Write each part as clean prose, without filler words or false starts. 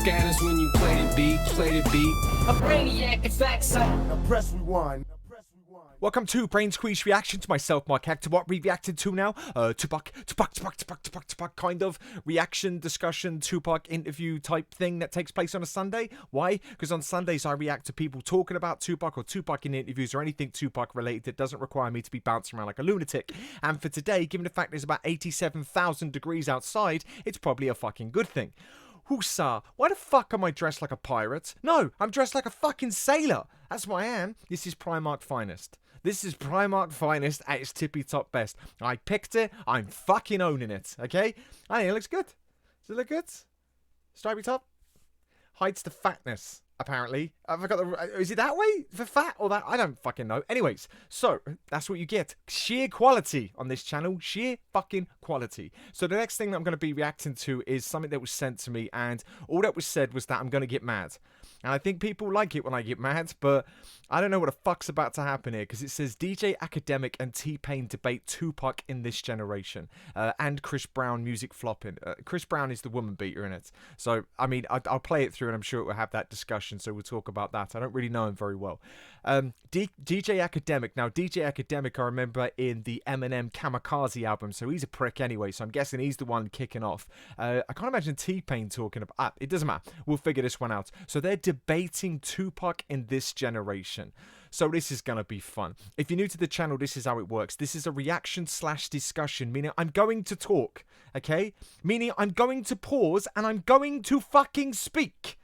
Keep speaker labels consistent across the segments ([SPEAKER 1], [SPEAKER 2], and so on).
[SPEAKER 1] scatters when you play the beat, A brainiac, in fact,
[SPEAKER 2] Now press rewind.
[SPEAKER 3] Welcome to Brain Squeeze Reactions. Myself, Mark Hector. What we reacted to now? Tupac, kind of reaction, discussion, Tupac interview type thing that takes place on a Sunday. Why? Because on Sundays I react to people talking about Tupac or Tupac in interviews or anything Tupac related that doesn't require me to be bouncing around like a lunatic. And for today, given the fact there's about 87,000 degrees outside, it's probably a fucking good thing. Hussa, why the fuck am I dressed like a pirate? No, I'm dressed like a fucking sailor. That's what I am. This is Primark Finest. This is Primark Finest at its tippy top best. I picked it. I'm fucking owning it. Okay? I think it looks good. Does it look good? Stripy top? Hides the fatness, apparently. I forgot the... Is it that way? For fat or that? I don't fucking know. Anyways, so that's what you get. Sheer quality on this channel. Sheer fucking quality. So the next thing that I'm going to be reacting to is something that was sent to me, and all that was said was that I'm going to get mad. And I think people like it when I get mad, but I don't know what the fuck's about to happen here, because it says DJ Akademik and T-Pain debate Tupac in this generation, and Chris Brown music flopping. Chris Brown is the woman beater in it. So, I mean, I'll play it through and I'm sure it will have that discussion, so we'll talk about that. I don't really know him very well. DJ Akademik. Now, DJ Akademik, I remember in the Eminem Kamikaze album, so he's a prick anyway, so I'm guessing he's the one kicking off. I can't imagine T-Pain talking about... it doesn't matter. We'll figure this one out. So they're debating Tupac in this generation. So this is going to be fun. If you're new to the channel, this is how it works. This is a reaction / discussion, meaning I'm going to talk, okay? Meaning I'm going to pause and I'm going to fucking speak.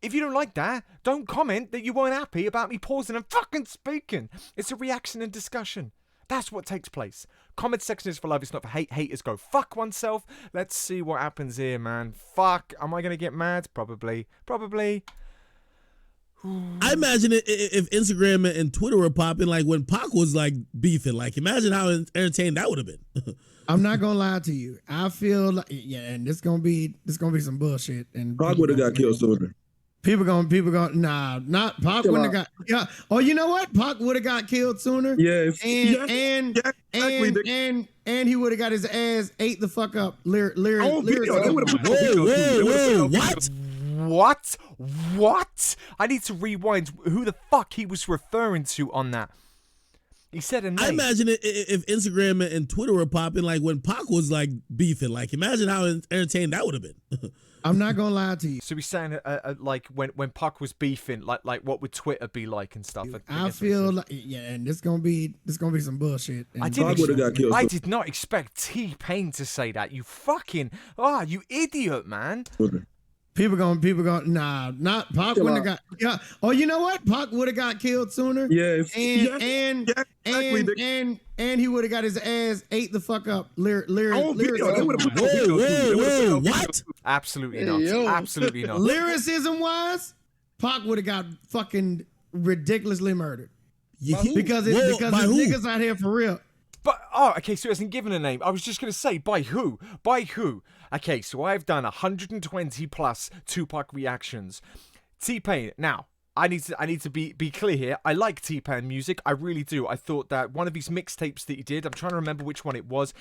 [SPEAKER 3] If you don't like that, don't comment that you weren't happy about me pausing and fucking speaking. It's a reaction and discussion. That's what takes place. Comment section is for love, it's not for hate. Haters go fuck oneself. Let's see what happens here, man. Fuck. Am I going to get mad? Probably. Probably.
[SPEAKER 4] I imagine if Instagram and Twitter were popping, like when Pac was like beefing, like imagine how entertaining that would have been.
[SPEAKER 5] I'm not gonna lie to you. I feel like, yeah, and this gonna be some bullshit. And
[SPEAKER 6] Pac would have got killed sooner.
[SPEAKER 5] People gonna nah, not Pac wouldn't have got. Yeah. Oh, you know what? Pac would have got killed sooner.
[SPEAKER 6] Yes.
[SPEAKER 5] And he would have got his ass ate the fuck up. Lyricism.
[SPEAKER 4] What?
[SPEAKER 3] What? I need to rewind who the fuck he was referring to on that. He said a name.
[SPEAKER 4] I imagine if Instagram and Twitter were popping, like when Pac was like beefing, like imagine how entertaining that would have been.
[SPEAKER 5] I'm not gonna lie to you.
[SPEAKER 3] So he's saying like when Pac was beefing, like what would Twitter be like and stuff.
[SPEAKER 5] I feel like, yeah, and this gonna be some bullshit. And
[SPEAKER 3] I did not expect T-Pain to say that. You fucking you idiot, man.
[SPEAKER 5] People gonna nah, not Pac wouldn't have got. Yeah. Oh, you know what? Pac would have got killed sooner.
[SPEAKER 6] Yes.
[SPEAKER 5] And he would have got his ass ate the fuck up. Lyricism.
[SPEAKER 4] What?
[SPEAKER 3] Absolutely not. Absolutely not.
[SPEAKER 5] Lyricism wise, Pac would have got fucking ridiculously murdered. Because there's niggas out here for real.
[SPEAKER 3] But, okay, so it hasn't given a name. I was just going to say, by who? By who? Okay, so I've done 120 plus Tupac reactions. T-Pain, now, I need to be clear here. I like T-Pain music. I really do. I thought that one of his mixtapes that he did, I'm trying to remember which one it was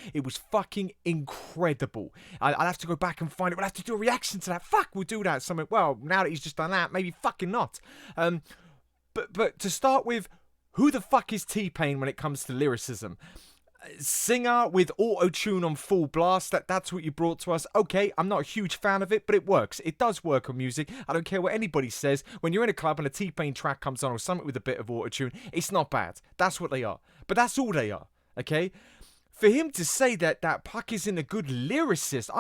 [SPEAKER 3] fucking incredible. I'll have to go back and find it. We'll have to do a reaction to that. Fuck, we'll do that. Something. Well, now that he's just done that, maybe fucking not. But to start with, who the fuck is T-Pain when it comes to lyricism? Singer with auto-tune on full blast, that's what you brought to us. Okay, I'm not a huge fan of it, but it works. It does work on music. I don't care what anybody says. When you're in a club and a T-Pain track comes on or something with a bit of auto-tune, it's not bad. That's what they are. But that's all they are, okay? For him to say that Pac isn't a good lyricist,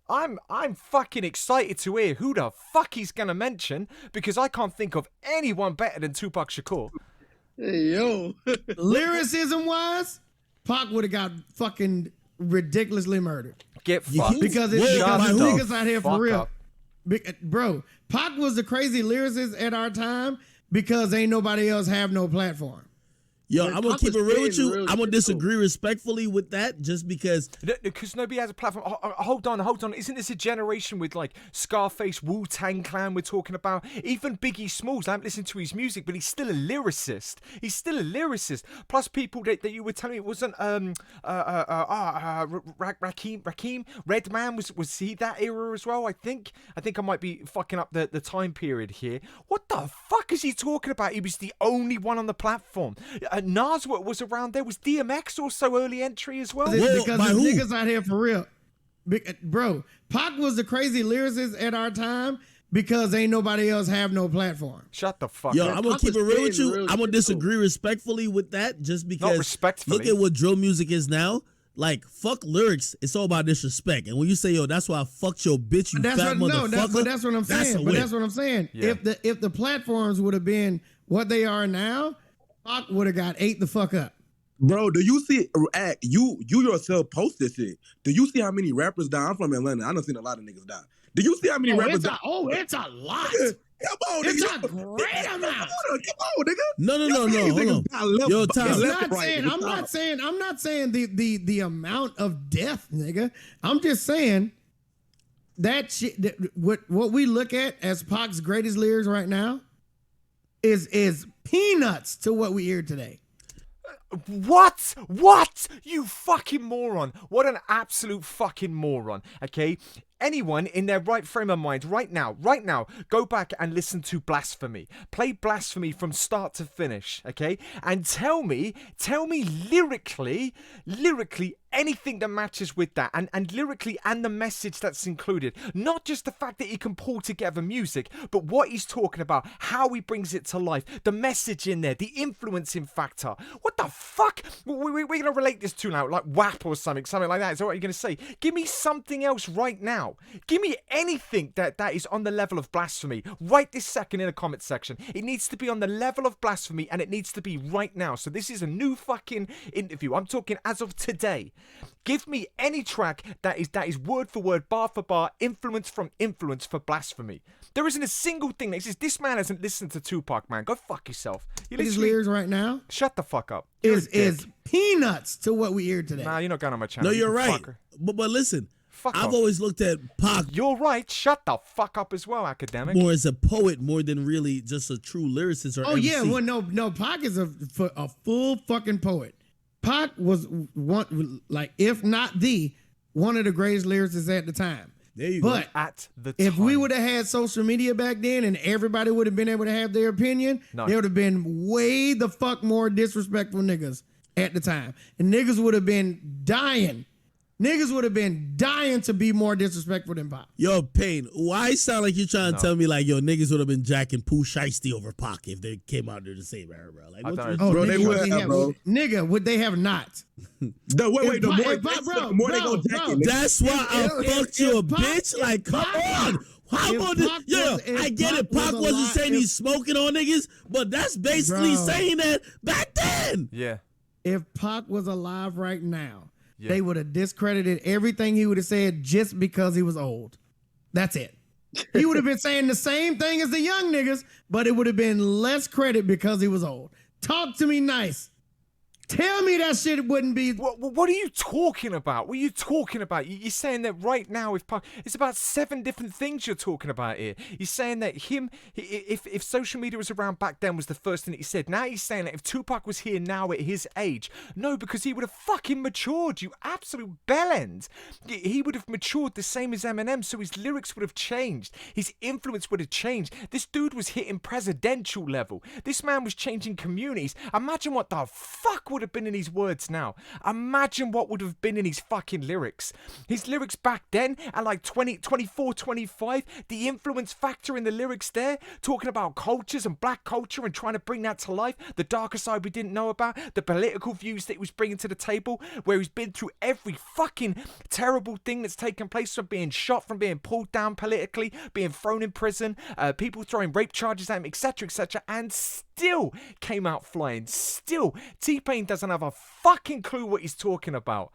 [SPEAKER 3] I'm fucking excited to hear who the fuck he's gonna mention, because I can't think of anyone better than Tupac Shakur.
[SPEAKER 6] Hey, yo.
[SPEAKER 5] Lyricism wise, Pac would have got fucking ridiculously murdered.
[SPEAKER 3] Get fucked.
[SPEAKER 5] Because there's niggas out here for real. Bro, Pac was the crazy lyricist at our time because ain't nobody else have no platform.
[SPEAKER 4] Yo,
[SPEAKER 6] Man,
[SPEAKER 4] I'm gonna
[SPEAKER 6] Pac
[SPEAKER 4] keep it
[SPEAKER 6] was
[SPEAKER 4] real with
[SPEAKER 6] spitting
[SPEAKER 4] you.
[SPEAKER 6] real
[SPEAKER 4] I'm gonna
[SPEAKER 6] shit,
[SPEAKER 4] disagree respectfully with that, just because.
[SPEAKER 3] Because nobody has a platform. Hold on. Isn't this a generation with like Scarface, Wu-Tang Clan we're talking about? Even Biggie Smalls, I haven't listened to his music, but he's still a lyricist. Plus people that you were telling me, it wasn't Rakim? Redman, was he that era as well? I think I might be fucking up the time period here. What the fuck is he talking about? He was the only one on the platform. Nas was around there. Was DMX also early entry as well?
[SPEAKER 5] Because there's niggas out here for real. Bro, Pac was the crazy lyricist at our time because ain't nobody else have no platform.
[SPEAKER 3] Shut the fuck
[SPEAKER 4] Yo,
[SPEAKER 3] up.
[SPEAKER 4] I'm gonna keep it real with you. I'm gonna
[SPEAKER 6] shit,
[SPEAKER 4] disagree respectfully with that, just because.
[SPEAKER 3] Respectfully.
[SPEAKER 4] Look at what drill music is now. Like, fuck lyrics. It's all about disrespect. And when you say, yo, that's why I fucked your bitch, you fat motherfucker.
[SPEAKER 5] But that's what I'm saying. That's what I'm saying.
[SPEAKER 3] Yeah.
[SPEAKER 5] If the platforms would have been what they are now, Pac would have got ate the fuck up.
[SPEAKER 6] Bro, do you see? You yourself post this shit. Do you see how many rappers die? I'm from Atlanta. I done seen a lot of niggas die. Do you see how many rappers die?
[SPEAKER 5] It's a lot.
[SPEAKER 6] Come on,
[SPEAKER 5] It's
[SPEAKER 6] nigga.
[SPEAKER 5] a great amount.
[SPEAKER 6] Come on, nigga.
[SPEAKER 4] No. Hold on. Yo, Tom.
[SPEAKER 5] I'm not saying the amount of death, nigga. I'm just saying that shit. What we look at as Pac's greatest lyrics right now is peanuts to what we hear today.
[SPEAKER 3] What? You fucking moron. What an absolute fucking moron. Okay? Anyone in their right frame of mind right now, go back and listen to Blasphemy. Play Blasphemy from start to finish, okay? And tell me lyrically anything that matches with that, and lyrically and the message that's included. Not just the fact that he can pull together music, but what he's talking about, how he brings it to life, the message in there, the influencing factor. What the fuck? We're gonna relate this to now, like WAP or something like that. Is that what you're gonna say? Give me something else right now. Give me anything that is on the level of Blasphemy right this second in the comment section. It needs to be on the level of Blasphemy, and it needs to be right now. So this is a new fucking interview. I'm talking as of today. Give me any track that is word for word, bar for bar, influence from influence for Blasphemy. There isn't a single thing that says this man hasn't listened to Tupac, man. Go fuck yourself.
[SPEAKER 5] His lyrics right now
[SPEAKER 3] shut the fuck up.
[SPEAKER 5] Is peanuts to what we hear today.
[SPEAKER 3] Nah, you're not going on my channel.
[SPEAKER 4] No, you're right.
[SPEAKER 3] Fucker.
[SPEAKER 4] But listen, I've
[SPEAKER 3] off.
[SPEAKER 4] always looked at Pac.
[SPEAKER 3] You're right. Shut the fuck up as well, Academic.
[SPEAKER 4] More as a poet, more than really just a true lyricist or MC.
[SPEAKER 5] Yeah, well, no, Pac is a full fucking poet. Pac was one, like, if not one of the greatest lyricists at the time.
[SPEAKER 4] There you
[SPEAKER 5] go.
[SPEAKER 3] At the time.
[SPEAKER 5] If we would have had social media back then and everybody would have been able to have their opinion, there would have been way the fuck more disrespectful niggas at the time. And niggas would have been dying. Niggas would have been dying to be more disrespectful than Pac.
[SPEAKER 4] Yo, Payne, why sound like you're trying to tell me like, yo, niggas would have been jacking Pooh Shiesty over Pac if they came out there the same era, bro? Like,
[SPEAKER 6] bro, they would have, bro.
[SPEAKER 5] Nigga, would they have not?
[SPEAKER 6] The more they go jacking.
[SPEAKER 4] That's why I fucked you, bitch. Like, come on. How about this? Yo, I get it. Pac wasn't saying he's smoking on niggas, but that's basically saying that back then.
[SPEAKER 3] Yeah.
[SPEAKER 5] If Pac was alive right now, they would have discredited everything he would have said just because he was old. That's it. He would have been saying the same thing as the young niggas, but it would have been less credit because he was old. Talk to me nice. Tell me that shit wouldn't be.
[SPEAKER 3] What are you talking about? What are you talking about? You're saying that right now, it's about 7 different things you're talking about here. You're saying that if social media was around back then was the first thing that he said. Now he's saying that if Tupac was here now at his age, no, because he would have fucking matured, you absolute bellend. He would have matured the same as Eminem, so his lyrics would have changed. His influence would have changed. This dude was hitting presidential level. This man was changing communities. Imagine what the fuck would have been in his words now. Imagine what would have been in his fucking lyrics. His lyrics back then at like 24, 25, the influence factor in the lyrics there, talking about cultures and black culture and trying to bring that to life, the darker side we didn't know about, the political views that he was bringing to the table, where he's been through every fucking terrible thing that's taken place, from being shot, from being pulled down politically, being thrown in prison, people throwing rape charges at him, etc., and still came out flying. Still, T-Pain doesn't have a fucking clue what he's talking about.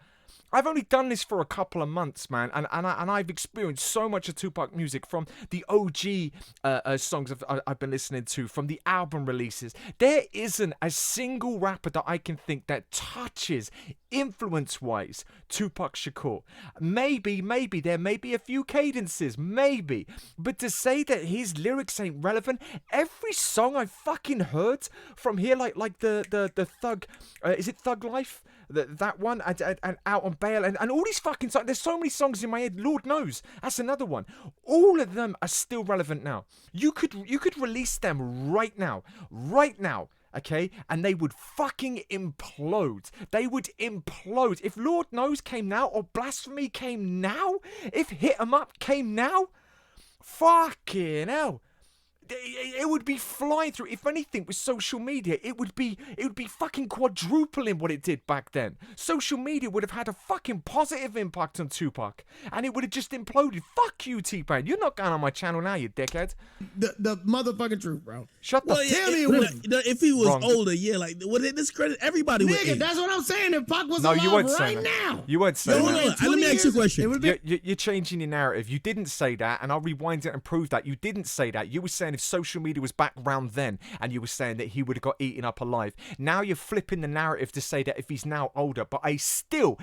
[SPEAKER 3] I've only done this for a couple of months, man, and I've experienced so much of Tupac music, from the OG songs I've been listening to, from the album releases. There isn't a single rapper that I can think that touches, influence-wise, Tupac Shakur. Maybe there may be a few cadences, maybe, but to say that his lyrics ain't relevant, every song I fucking heard from here, like the Thug, is it Thug Life? That one, and Out on Bail, and all these fucking songs. There's so many songs in my head, Lord knows. That's another one. All of them are still relevant now. You could release them right now, okay? And they would fucking implode. They would implode. If Lord Knows came now, or Blasphemy came now, if Hit 'Em Up came now, fucking hell. It would be flying through. If anything, with social media, it would be fucking quadrupling what it did back then. Social media would have had a fucking positive impact on Tupac, and it would have just imploded. Fuck you, T-Pain. You're not going on my channel now, you dickhead.
[SPEAKER 5] The motherfucking truth, bro.
[SPEAKER 3] Shut the
[SPEAKER 5] tell me it wouldn't.
[SPEAKER 4] If he was
[SPEAKER 3] Wrong.
[SPEAKER 4] older, yeah, like, would it discredit everybody?
[SPEAKER 5] Nigga, that's what I'm saying. If Pac was
[SPEAKER 3] No,
[SPEAKER 5] alive
[SPEAKER 3] you weren't
[SPEAKER 5] right
[SPEAKER 3] saying that.
[SPEAKER 5] now.
[SPEAKER 3] You weren't saying
[SPEAKER 4] Hold
[SPEAKER 3] that.
[SPEAKER 4] on, let me ask you a question.
[SPEAKER 3] You're changing your narrative. You didn't say that, and I'll rewind it and prove that. You didn't say that. You were saying if social media was back around then, and you were saying that he would have got eaten up alive. Now you're flipping the narrative to say that if he's now older, but I still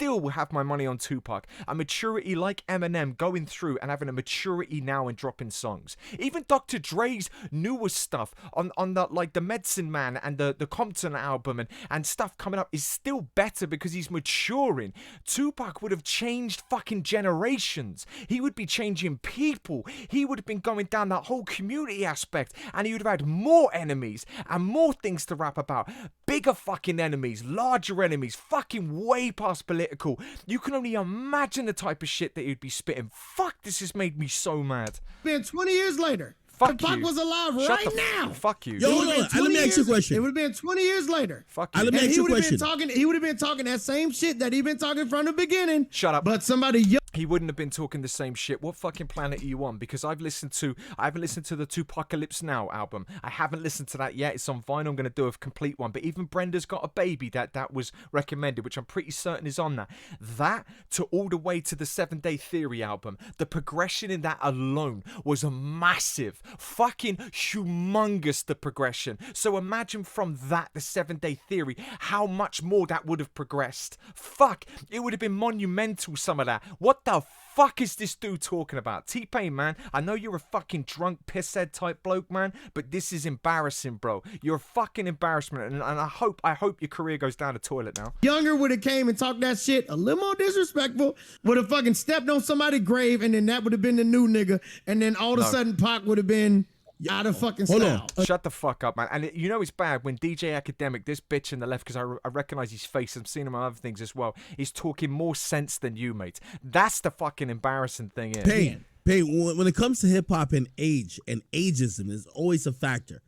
[SPEAKER 3] will have my money on Tupac. A maturity like Eminem going through and having a maturity now and dropping songs. Even Dr. Dre's newer stuff on the, like, the Medicine Man and the Compton album and stuff coming up is still better because he's maturing. Tupac would have changed fucking generations. He would be changing people. He would have been going down that whole community aspect, and he would have had more enemies and more things to rap about. Bigger fucking enemies, larger enemies, fucking way past political. You can only imagine the type of shit that he'd be spitting. Fuck, this has made me so mad.
[SPEAKER 5] Been 20 years later.
[SPEAKER 3] Fuck
[SPEAKER 5] if Pac
[SPEAKER 3] you.
[SPEAKER 5] was alive
[SPEAKER 3] Shut
[SPEAKER 5] right now.
[SPEAKER 3] Fuck you.
[SPEAKER 4] Yo, hold on. Let me ask you a question.
[SPEAKER 5] It would have been 20 years later.
[SPEAKER 3] Fuck you.
[SPEAKER 4] Let me ask you a question.
[SPEAKER 5] He would have been talking that same shit that he been talking from the beginning.
[SPEAKER 3] Shut up.
[SPEAKER 5] But somebody young.
[SPEAKER 3] He wouldn't have been talking the same shit. What fucking planet are you on? Because I haven't listened to the Tupacalypse Now album. I haven't listened to that yet. It's on vinyl. I'm going to do a complete one. But even Brenda's Got a Baby that was recommended, which I'm pretty certain is on that. That to all the way to the 7 Day Theory album. The progression in that alone was a massive, fucking humongous, the progression. So imagine from that, the 7 Day Theory, how much more that would have progressed. Fuck, it would have been monumental, some of that. What the fuck is this dude talking about? T-Pain, man, I know you're a fucking drunk pisshead type bloke, man, but this is embarrassing, bro. You're a fucking embarrassment, and I hope your career goes down the toilet now.
[SPEAKER 5] Younger would have came and talked that shit a little more disrespectful, would have fucking stepped on somebody's grave, and then that would have been the new nigga, and then all of a sudden Pac would have been out of fucking style.
[SPEAKER 3] Shut the fuck up, man. And you know it's bad when DJ Akademik, this bitch in the left, because I recognize his face, I've seen him on other things as well, he's talking more sense than you, mate. That's the fucking embarrassing thing.
[SPEAKER 4] Pain. When it comes to hip hop and age and ageism is always a factor.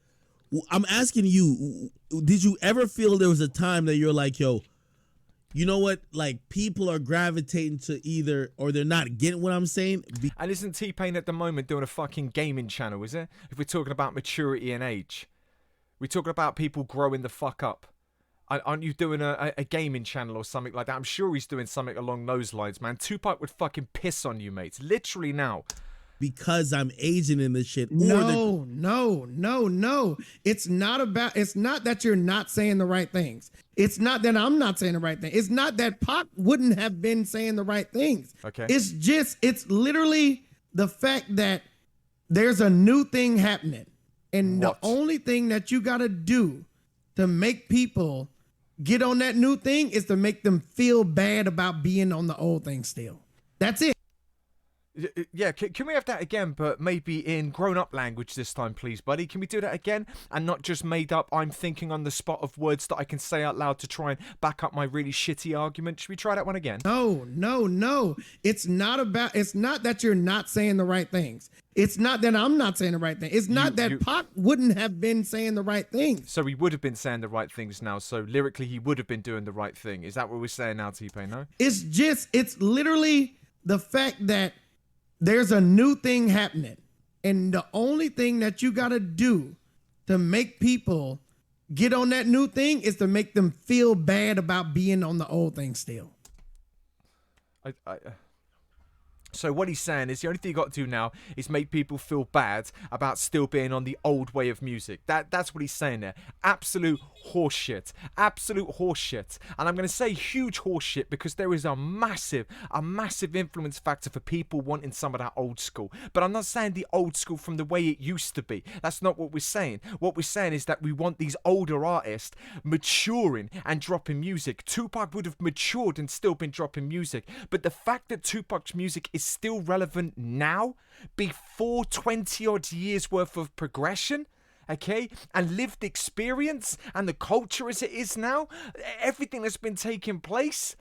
[SPEAKER 4] I'm asking you, did you ever feel there was a time that you're like, yo, you know what? Like, people are gravitating to either, or they're not getting what I'm saying.
[SPEAKER 3] And isn't T-Pain at the moment doing a fucking gaming channel, is it? If we're talking about maturity and age. We're talking about people growing the fuck up. Aren't you doing a gaming channel or something like that? I'm sure he's doing something along those lines, man. Tupac would fucking piss on you, mate. Literally now.
[SPEAKER 4] Because I'm aging in this shit.
[SPEAKER 5] No. It's not that you're not saying the right things. It's not that I'm not saying the right thing. It's not that Pac wouldn't have been saying the right things.
[SPEAKER 3] Okay.
[SPEAKER 5] It's literally the fact that there's a new thing happening. And
[SPEAKER 3] What?
[SPEAKER 5] the only thing that you got to do to make people get on that new thing is to make them feel bad about being on the old thing still. That's it.
[SPEAKER 3] Yeah, can we have that again, but maybe in grown-up language this time, please, buddy? Can we do that again? And not just made up, I'm thinking on the spot of words that I can say out loud to try and back up my really shitty argument. Should we try that one again?
[SPEAKER 5] No. It's not that you're not saying the right things. It's not that I'm not saying the right thing. It's not that Pac wouldn't have been saying the right things.
[SPEAKER 3] So he would have been saying the right things now. So lyrically, he would have been doing the right thing. Is that what we're saying now, T-Pain, no?
[SPEAKER 5] It's literally the fact that there's a new thing happening. And the only thing that you got to do to make people get on that new thing is to make them feel bad about being on the old thing still.
[SPEAKER 3] So what he's saying is the only thing you got to do now is make people feel bad about still being on the old way of music. That's what he's saying there. Absolute horseshit. Absolute horseshit. And I'm going to say huge horseshit because there is a massive influence factor for people wanting some of that old school. But I'm not saying the old school from the way it used to be. That's not what we're saying. What we're saying is that we want these older artists maturing and dropping music. Tupac would have matured and still been dropping music. But the fact that Tupac's music is still relevant now, before 20 odd years worth of progression, okay, and lived experience, and the culture as it is now, everything that's been taking place.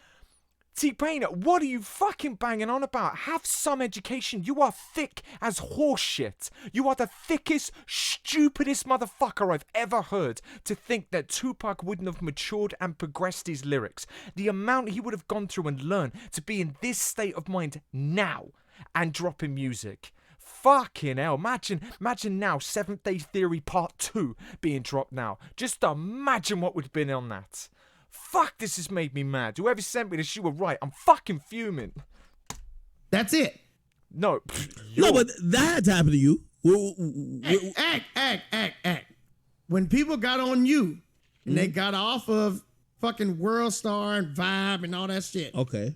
[SPEAKER 3] T-Pain, what are you fucking banging on about? Have some education. You are thick as horseshit. You are the thickest, stupidest motherfucker I've ever heard to think that Tupac wouldn't have matured and progressed his lyrics. The amount he would have gone through and learned to be in this state of mind now and dropping music. Fucking hell. Imagine now, Seventh Day Theory Part 2 being dropped now. Just imagine what would have been on that. Fuck, this has made me mad. Whoever sent me this, you were right. I'm fucking fuming.
[SPEAKER 5] That's it.
[SPEAKER 3] No.
[SPEAKER 4] No, but that had to happen to you.
[SPEAKER 5] Act. When people got on you and they got off of fucking World Star and Vibe and all that shit.
[SPEAKER 4] Okay.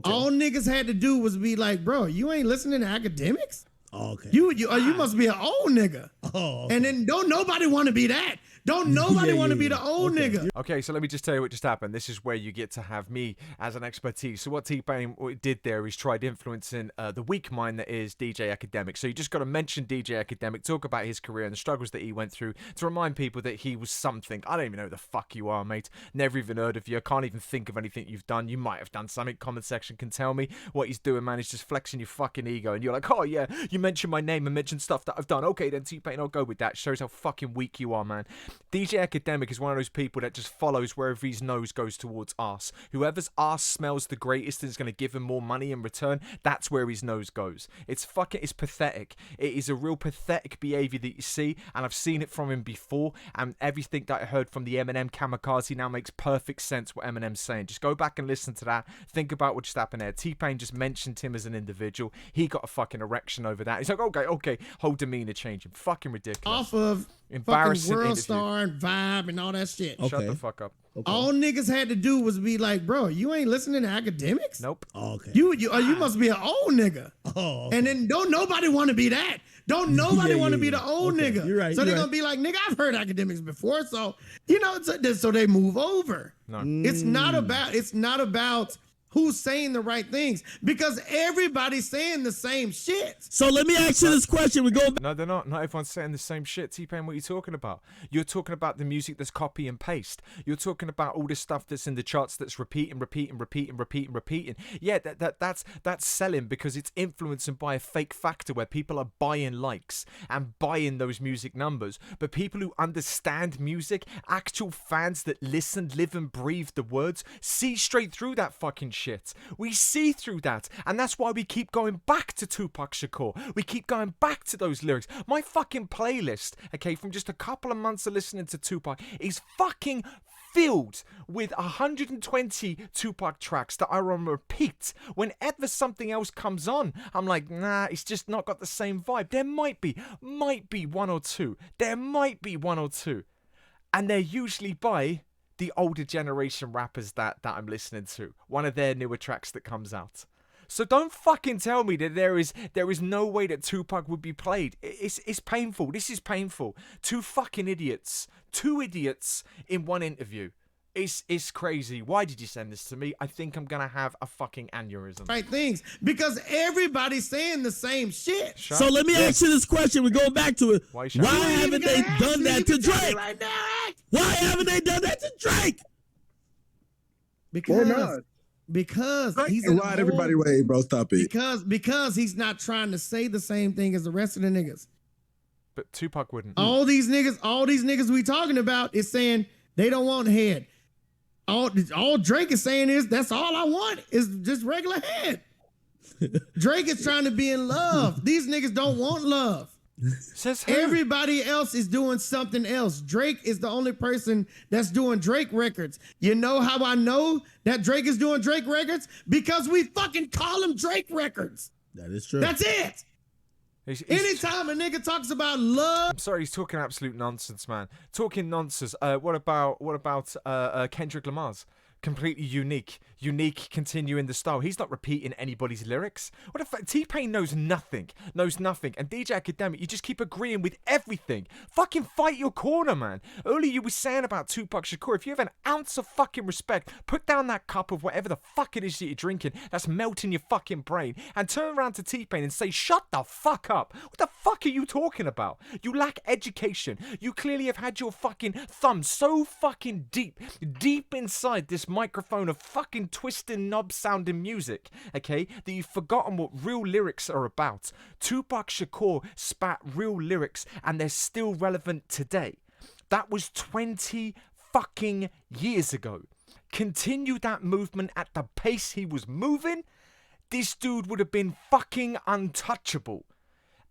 [SPEAKER 5] All niggas had to do was be like, bro, you ain't listening to Academics?
[SPEAKER 4] Oh, okay.
[SPEAKER 5] You must be an old nigga.
[SPEAKER 4] Oh, okay.
[SPEAKER 5] And then don't nobody want to be that. Don't nobody want to be the old nigga.
[SPEAKER 3] Okay, so let me just tell you what just happened. This is where you get to have me as an expertise. So what T-Pain did there is tried influencing the weak mind that is DJ Akademik. So you just got to mention DJ Akademik, talk about his career and the struggles that he went through to remind people that he was something. I don't even know who the fuck you are, mate. Never even heard of you. I can't even think of anything you've done. You might have done something. Comment section can tell me what he's doing, man. He's just flexing your fucking ego. And you're like, oh yeah, you mentioned my name and mentioned stuff that I've done. Okay, then T-Pain, I'll go with that. Shows how fucking weak you are, man. DJ Akademik is one of those people that just follows wherever his nose goes towards arse. Whoever's arse smells the greatest and is going to give him more money in return, that's where his nose goes. It's pathetic. It is a real pathetic behavior that you see, and I've seen it from him before, and everything that I heard from the Eminem kamikaze now makes perfect sense what Eminem's saying. Just go back and listen to that. Think about what just happened there. T-Pain just mentioned him as an individual. He got a fucking erection over that. He's like, okay, whole demeanor changing. Fucking ridiculous.
[SPEAKER 5] Off of
[SPEAKER 3] embarrassing
[SPEAKER 5] fucking World
[SPEAKER 3] interview.
[SPEAKER 5] Star and Vibe and all that shit.
[SPEAKER 4] Okay.
[SPEAKER 3] Shut the fuck up.
[SPEAKER 4] Okay.
[SPEAKER 5] All niggas had to do was be like, bro, you ain't listening to Academics?
[SPEAKER 3] Nope.
[SPEAKER 4] Oh, okay.
[SPEAKER 5] You must be an old nigga.
[SPEAKER 4] Oh, okay.
[SPEAKER 5] And then don't nobody want to be that. Don't nobody want to be the old
[SPEAKER 4] Okay,
[SPEAKER 5] nigga.
[SPEAKER 4] you're right,
[SPEAKER 5] So
[SPEAKER 4] you're
[SPEAKER 5] they're
[SPEAKER 4] right.
[SPEAKER 5] gonna be like, nigga, I've heard Academics before. So so they move over.
[SPEAKER 3] No.
[SPEAKER 5] It's not about who's saying the right things, because everybody's saying the same shit.
[SPEAKER 4] So let me ask you this question. We go back.
[SPEAKER 3] No, they're not. Not everyone's saying the same shit. T-Pain, what are you talking about? You're talking about the music that's copy and paste. You're talking about all this stuff that's in the charts that's repeating. Yeah, that's selling because it's influenced by a fake factor where people are buying likes and buying those music numbers. But people who understand music, actual fans that listen, live and breathe the words, see straight through that fucking shit. We see through that, and that's why we keep going back to Tupac Shakur. We keep going back to those lyrics. My fucking playlist, okay, from just a couple of months of listening to Tupac is fucking filled with 120 Tupac tracks that are on repeat. Whenever something else comes on, I'm like, nah, it's just not got the same vibe. There might be one or two. And they're usually by the older generation rappers that I'm listening to. One of their newer tracks that comes out. So don't fucking tell me that there is no way that Tupac would be played. It's painful. This is painful. Two idiots in one interview. It's crazy. Why did you send this to me? I think I'm gonna have a fucking aneurysm.
[SPEAKER 5] Right things, because everybody's saying the same shit.
[SPEAKER 4] So let me ask you this question. We're going back to it.
[SPEAKER 3] Why
[SPEAKER 4] haven't they done that to Drake?
[SPEAKER 5] Right now,
[SPEAKER 4] Why haven't they done that to Drake?
[SPEAKER 5] Because he's
[SPEAKER 6] and ride everybody way, bro. Stop it.
[SPEAKER 5] Because he's not trying to say the same thing as the rest of the niggas.
[SPEAKER 3] But Tupac wouldn't.
[SPEAKER 5] All these niggas we talking about is saying they don't want head. All Drake is saying is, that's all I want is just regular head. Drake is trying to be in love. These niggas don't want love.
[SPEAKER 3] Says who?
[SPEAKER 5] Everybody else is doing something else. Drake is the only person that's doing Drake records. You know how I know that Drake is doing Drake records? Because we fucking call them Drake records.
[SPEAKER 4] That is true.
[SPEAKER 5] That's it.
[SPEAKER 3] He's
[SPEAKER 5] Anytime a nigga talks about love.
[SPEAKER 3] I'm sorry, he's talking absolute nonsense, man. Talking nonsense. What about Kendrick Lamar's? Completely unique, continuing the style. He's not repeating anybody's lyrics. What the fuck? T-Pain knows nothing. And DJ Akademik, you just keep agreeing with everything. Fucking fight your corner, man. Earlier you were saying about Tupac Shakur, if you have an ounce of fucking respect, put down that cup of whatever the fuck it is that you're drinking that's melting your fucking brain and turn around to T-Pain and say, shut the fuck up. What the fuck are you talking about? You lack education. You clearly have had your fucking thumb so fucking deep inside this microphone of fucking twisting knob sounding music, okay, that you've forgotten what real lyrics are about. Tupac Shakur spat real lyrics and they're still relevant today. That was 20 fucking years ago. Continue that movement at the pace he was moving, this dude would have been fucking untouchable.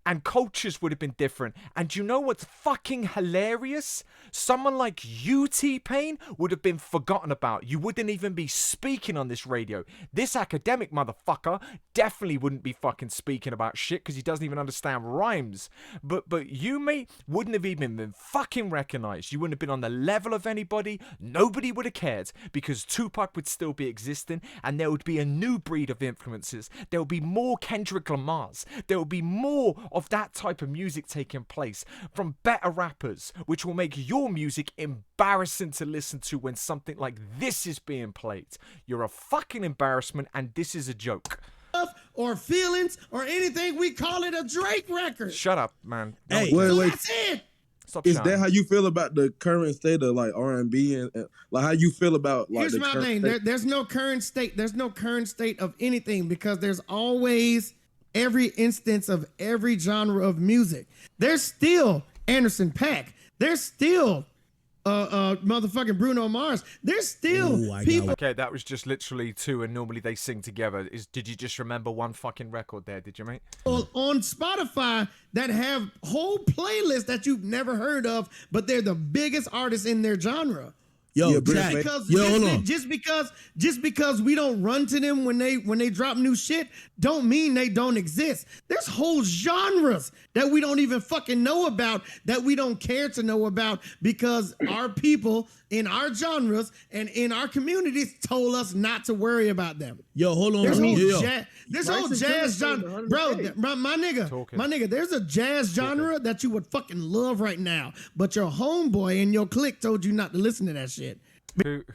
[SPEAKER 3] And cultures would have been different. And you know what's fucking hilarious? Someone like you, T-Pain, would have been forgotten about. You wouldn't even be speaking on this radio. This academic motherfucker definitely wouldn't be fucking speaking about shit because he doesn't even understand rhymes. But you, mate, wouldn't have even been fucking recognized. You wouldn't have been on the level of anybody. Nobody would have cared because Tupac would still be existing and there would be a new breed of influences. There would be more Kendrick Lamars. There would be more of that type of music taking place from better rappers, which will make your music embarrassing to listen to when something like this is being played. You're a fucking embarrassment and this is a joke.
[SPEAKER 5] Or feelings or anything, we call it a Drake record.
[SPEAKER 3] Shut up, man.
[SPEAKER 4] Hey,
[SPEAKER 6] wait.
[SPEAKER 5] That's it.
[SPEAKER 3] Stop
[SPEAKER 6] Is
[SPEAKER 3] shouting.
[SPEAKER 6] that how you feel about the current state of like R&B and like how you feel about like
[SPEAKER 5] Here's
[SPEAKER 6] the
[SPEAKER 5] my
[SPEAKER 6] current
[SPEAKER 5] thing.
[SPEAKER 6] state?
[SPEAKER 5] There's no current state. There's no current state of anything because there's always every instance of every genre of music. There's still Anderson .Paak. There's still motherfucking Bruno Mars. There's still people.
[SPEAKER 3] Okay, that was just literally two, and normally they sing together. Did you just remember one fucking record there? Did you, mate?
[SPEAKER 5] On Spotify that have whole playlists that you've never heard of, but they're the biggest artists in their genre.
[SPEAKER 4] Yo,
[SPEAKER 6] Yeah,
[SPEAKER 4] Jack,
[SPEAKER 5] Because
[SPEAKER 4] hold on.
[SPEAKER 5] just because we don't run to them when they drop new shit, don't mean they don't exist. There's whole genres that we don't even fucking know about, that we don't care to know about, because our people in our genres and in our communities told us not to worry about them.
[SPEAKER 4] Yo, hold on.
[SPEAKER 5] There's whole
[SPEAKER 4] Yo.
[SPEAKER 5] this whole jazz genre, bro. My nigga. There's a jazz genre that you would fucking love right now, but your homeboy and your clique told you not to listen to that shit.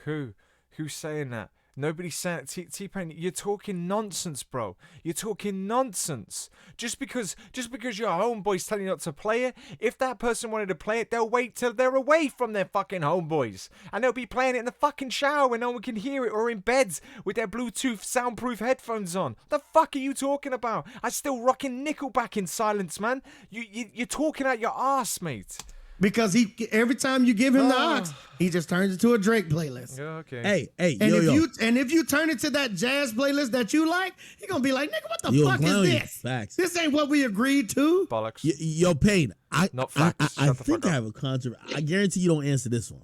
[SPEAKER 3] Who's saying that? Nobody's saying it. T-Pain, you're talking nonsense, bro. You're talking nonsense. Just because your homeboy's telling you not to play it, if that person wanted to play it, they'll wait till they're away from their fucking homeboys. And they'll be playing it in the fucking shower when no one can hear it, or in beds with their Bluetooth soundproof headphones on. The fuck are you talking about? I'm still rocking Nickelback in silence, man. You're talking out your ass, mate.
[SPEAKER 5] Because every time you give him the ox, he just turns it to a Drake playlist.
[SPEAKER 3] Yeah, okay.
[SPEAKER 4] Hey,
[SPEAKER 5] And
[SPEAKER 4] yo.
[SPEAKER 5] if you turn it to that jazz playlist that you like, he gonna be like, nigga, what the fuck is
[SPEAKER 4] clown you.
[SPEAKER 5] this?
[SPEAKER 4] Facts.
[SPEAKER 5] This ain't what we agreed to.
[SPEAKER 3] Bollocks.
[SPEAKER 4] Yo, Payne,
[SPEAKER 3] Not facts.
[SPEAKER 4] I
[SPEAKER 3] Shut the
[SPEAKER 4] think
[SPEAKER 3] fuck
[SPEAKER 4] I
[SPEAKER 3] up.
[SPEAKER 4] have a controversy. I guarantee you don't answer this one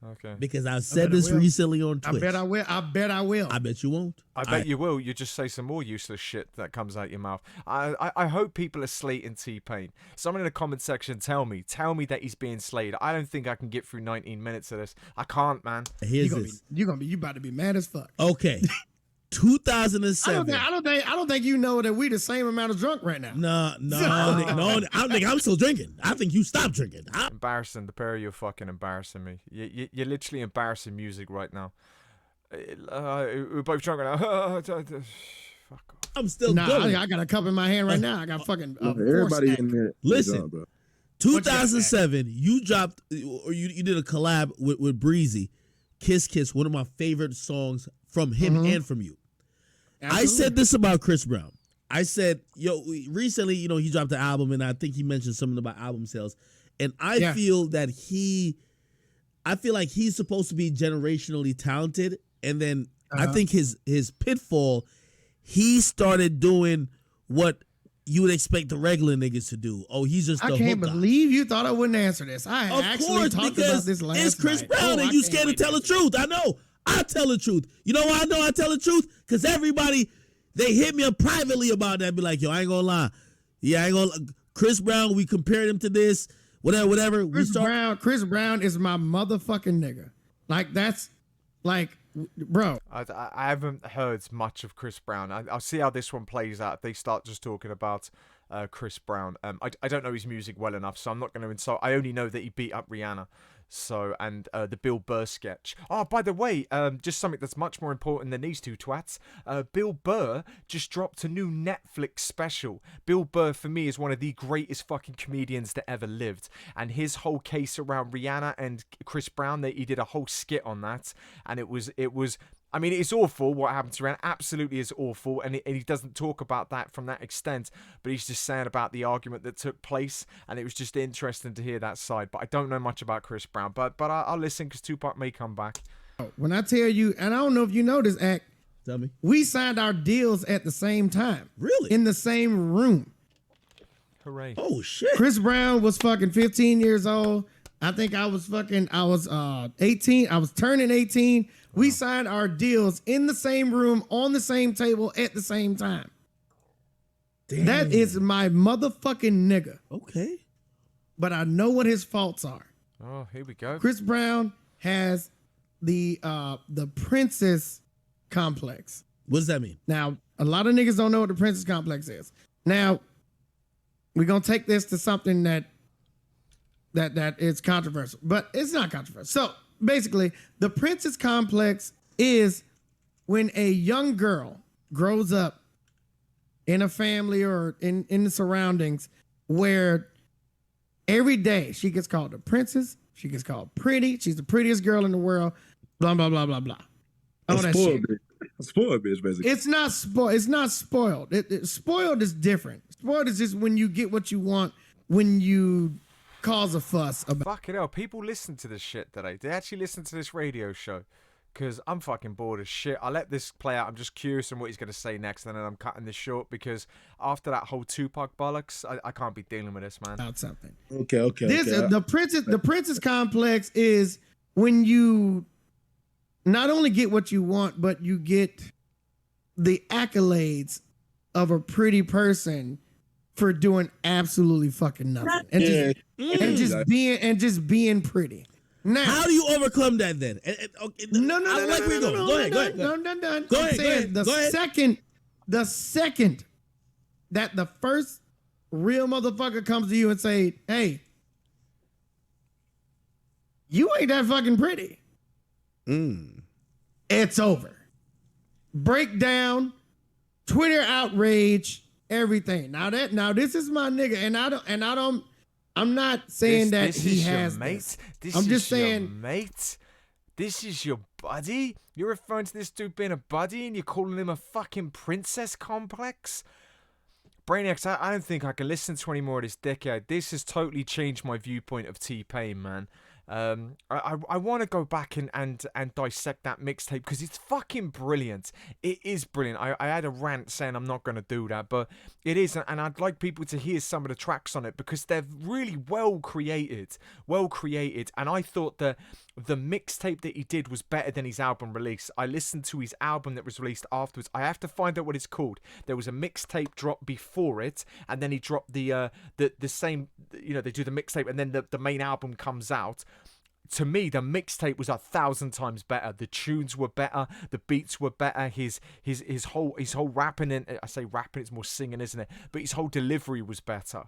[SPEAKER 3] Okay.
[SPEAKER 4] because I've said
[SPEAKER 5] bet I
[SPEAKER 4] this
[SPEAKER 5] will.
[SPEAKER 4] recently on
[SPEAKER 5] I
[SPEAKER 4] Twitch.
[SPEAKER 5] bet I will.
[SPEAKER 4] I bet you won't.
[SPEAKER 3] I bet you will. You just say some more useless shit that comes out your mouth. I hope people are slating T-Pain. Someone in the comment section tell me that he's being slated. I don't think I can get through 19 minutes of this. I can't, man.
[SPEAKER 4] Here's
[SPEAKER 5] You
[SPEAKER 4] this.
[SPEAKER 5] you about to be mad as fuck.
[SPEAKER 4] Okay. 2007.
[SPEAKER 5] I don't think you know that we the same amount of drunk right now.
[SPEAKER 4] No, I don't think I'm still drinking. I think you stopped drinking.
[SPEAKER 3] Embarrassing. The pair of you are fucking embarrassing me. You're literally embarrassing music right now. We're both drunk right now. Fuck off.
[SPEAKER 4] I'm still
[SPEAKER 5] Nah,
[SPEAKER 4] going.
[SPEAKER 5] I got a cup in my hand right now. I got fucking
[SPEAKER 6] Everybody in there.
[SPEAKER 4] Listen.
[SPEAKER 6] Good job, bro.
[SPEAKER 4] 2007, you dropped, or you did a collab with Breezy, Kiss Kiss, one of my favorite songs from him and from you. I said this about Chris Brown. I said, recently, he dropped the album, and I think he mentioned something about album sales. And I feel that like he's supposed to be generationally talented. And then I think his pitfall, he started doing what you would expect the regular niggas to do. Oh, he's just
[SPEAKER 5] I
[SPEAKER 4] the
[SPEAKER 5] can't
[SPEAKER 4] hook guy.
[SPEAKER 5] believe you thought I wouldn't answer this. I
[SPEAKER 4] Of
[SPEAKER 5] actually
[SPEAKER 4] course,
[SPEAKER 5] talked
[SPEAKER 4] because
[SPEAKER 5] about this last
[SPEAKER 4] it's Chris
[SPEAKER 5] night.
[SPEAKER 4] Brown and
[SPEAKER 5] I
[SPEAKER 4] you
[SPEAKER 5] can't
[SPEAKER 4] scared to
[SPEAKER 5] wait
[SPEAKER 4] tell the truth. I know. I tell the truth. You know why I know I tell the truth? Because everybody, they hit me up privately about that. Be like, yo, I ain't gonna lie. Yeah, I ain't gonna. Chris Brown, we compared him to this, whatever.
[SPEAKER 5] Chris Brown is my motherfucking nigga. Like, that's, like, bro.
[SPEAKER 3] I haven't heard much of Chris Brown. I'll see how this one plays out. If they start just talking about Chris Brown. I don't know his music well enough, so I'm not going to insult. I only know that he beat up Rihanna. So, and the Bill Burr sketch. Oh, by the way, just something that's much more important than these two twats. Bill Burr just dropped a new Netflix special. Bill Burr, for me, is one of the greatest fucking comedians that ever lived. And his whole case around Rihanna and Chris Brown, he did a whole skit on that. And it was I mean, it's awful what happened to Rihanna. Absolutely is awful. And he doesn't talk about that from that extent. But he's just saying about the argument that took place. And it was just interesting to hear that side. But I don't know much about Chris Brown. But I'll listen because Tupac may come back.
[SPEAKER 5] When I tell you, and I don't know if you know this, Act.
[SPEAKER 4] Tell me.
[SPEAKER 5] We signed our deals at the same time.
[SPEAKER 4] Really?
[SPEAKER 5] In the same room.
[SPEAKER 3] Hooray.
[SPEAKER 4] Oh, shit.
[SPEAKER 5] Chris Brown was fucking 15 years old. I think I was 18. I was turning 18. We signed our deals in the same room, on the same table, at the same time. Damn. That is my motherfucking nigga.
[SPEAKER 4] Okay.
[SPEAKER 5] But I know what his faults are.
[SPEAKER 3] Oh, here we go.
[SPEAKER 5] Chris Brown has the princess complex.
[SPEAKER 4] What does that mean?
[SPEAKER 5] Now, a lot of niggas don't know what the princess complex is. Now, we're gonna take this to something that is controversial, but it's not controversial. So basically, the princess complex is when a young girl grows up in a family or in the surroundings where every day she gets called a princess, she gets called pretty, she's the prettiest girl in the world, blah, blah, blah, blah, blah.
[SPEAKER 6] All that shit. A spoiled bitch, basically.
[SPEAKER 5] It's not spoiled. It's not spoiled. Spoiled is different. Spoiled is just when you get what you want, when you cause a fuss about.
[SPEAKER 3] Fucking hell, people listen to this shit today. They actually listen to this radio show. Because I'm fucking bored as shit. I'll let this play out. I'm just curious on what he's going to say next, and then I'm cutting this short because after that whole Tupac bollocks, I can't be dealing with this, man.
[SPEAKER 5] About something.
[SPEAKER 6] Okay.
[SPEAKER 5] The princess complex is when you not only get what you want, but you get the accolades of a pretty person for doing absolutely fucking nothing and just being pretty. Now,
[SPEAKER 4] how do you overcome that then?
[SPEAKER 5] No.
[SPEAKER 4] Go ahead.
[SPEAKER 5] Go ahead. The second that the first real motherfucker comes to you and say, "Hey, you ain't that fucking pretty," it's over. Breakdown, Twitter outrage, everything. Now this is my nigga, I'm not saying that he has mate. I'm just saying,
[SPEAKER 3] mate. This is your buddy. You're referring to this dude being a buddy, and you're calling him a fucking princess complex. Brainiacs, I don't think I can listen to any more of this decade. This has totally changed my viewpoint of T-Pain, man. I want to go back and dissect that mixtape because it's fucking brilliant. It is brilliant. I had a rant saying I'm not going to do that, but it is, and I'd like people to hear some of the tracks on it because they're really well created, and I thought that the mixtape that he did was better than his album release. I listened to his album that was released afterwards. I have to find out what it's called. There was a mixtape drop before it, and then he dropped the same, they do the mixtape and then the main album comes out. To me, the mixtape was 1,000 times better. The tunes were better. The beats were better. His whole rapping, and I say rapping, it's more singing, isn't it? But his whole delivery was better.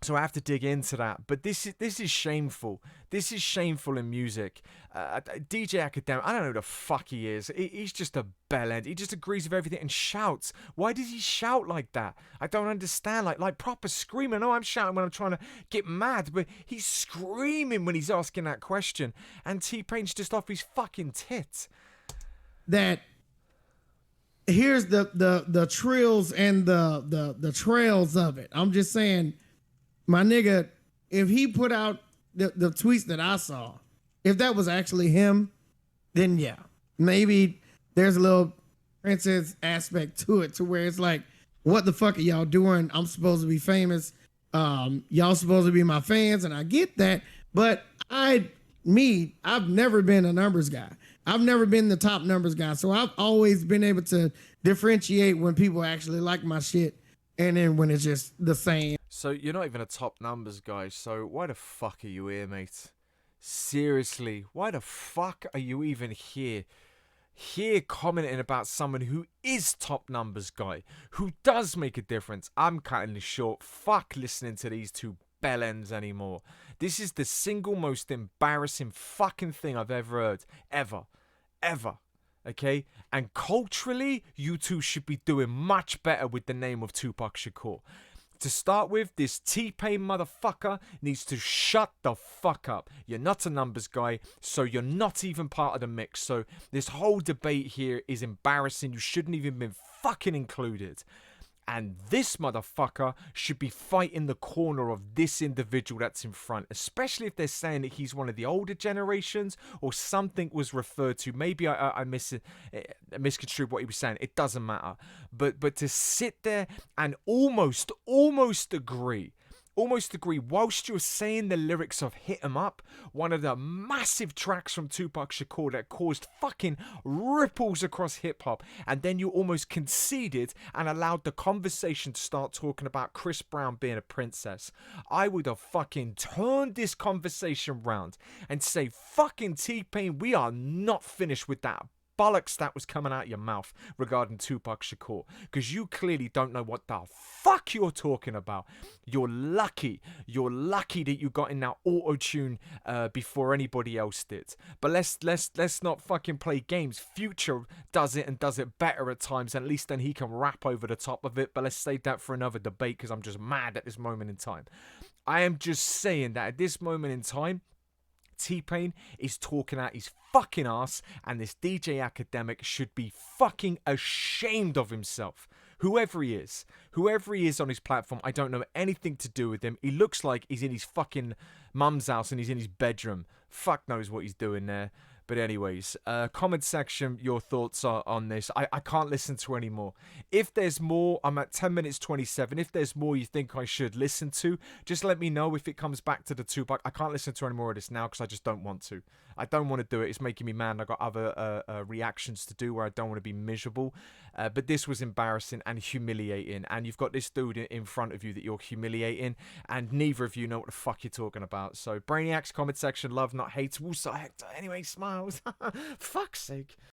[SPEAKER 3] So I have to dig into that. But this is shameful. This is shameful in music. DJ Akademik, I don't know who the fuck he is. He's just a bellend. He just agrees with everything and shouts. Why does he shout like that? I don't understand. Like proper screaming. I know I'm shouting when I'm trying to get mad, but he's screaming when he's asking that question. And T-Pain's just off his fucking tit.
[SPEAKER 5] That here's the trills and the trails of it. I'm just saying, my nigga, if he put out the tweets that I saw, if that was actually him, then yeah, maybe there's a little princess aspect to it, to where it's like, what the fuck are y'all doing? I'm supposed to be famous. Y'all supposed to be my fans, and I get that. But I've never been a numbers guy. I've never been the top numbers guy. So I've always been able to differentiate when people actually like my shit and then when it's just the same.
[SPEAKER 3] So you're not even a top numbers guy, so why the fuck are you here, mate? Seriously, why the fuck are you even here? Here commenting about someone who is top numbers guy, who does make a difference. I'm cutting this short. Fuck listening to these two bellends anymore. This is the single most embarrassing fucking thing I've ever heard. Ever. Okay? And culturally, you two should be doing much better with the name of Tupac Shakur. To start with, this T-Pain motherfucker needs to shut the fuck up. You're not a numbers guy, so you're not even part of the mix. So this whole debate here is embarrassing. You shouldn't even been fucking included. And this motherfucker should be fighting the corner of this individual that's in front, especially if they're saying that he's one of the older generations or something was referred to. Maybe I misconstrued what he was saying. It doesn't matter. But to sit there and almost agree whilst you're saying the lyrics of Hit 'Em Up, one of the massive tracks from Tupac Shakur that caused fucking ripples across hip hop, and then you almost conceded and allowed the conversation to start talking about Chris Brown being a princess. I would have fucking turned this conversation round and say, fucking T-Pain, we are not finished with that bollocks that was coming out of your mouth regarding Tupac Shakur, because you clearly don't know what the fuck you're talking about. You're lucky that you got in that auto-tune before anybody else did. But let's not fucking play games. Future does it and does it better at times, and at least then he can rap over the top of it. But let's save that for another debate, because I'm just mad at this moment in time. I am just saying that at this moment in time, T-Pain is talking out his fucking ass, and this DJ Akademik should be fucking ashamed of himself. Whoever he is on his platform, I don't know anything to do with him. He looks like he's in his fucking mum's house and he's in his bedroom. Fuck knows what he's doing there. But anyways, comment section, your thoughts are on this. I can't listen to any more. If there's more, I'm at 10 minutes 27. If there's more you think I should listen to, just let me know. If it comes back to the Tupac, I can't listen to any more of this now because I just don't want to. I don't want to do it. It's making me mad. I got other reactions to do where I don't want to be miserable. But this was embarrassing and humiliating. And you've got this dude in front of you that you're humiliating, and neither of you know what the fuck you're talking about. So Brainiacs, comment section, love not hate. Woosah Hector. Anyway, smiles. Fuck's sake.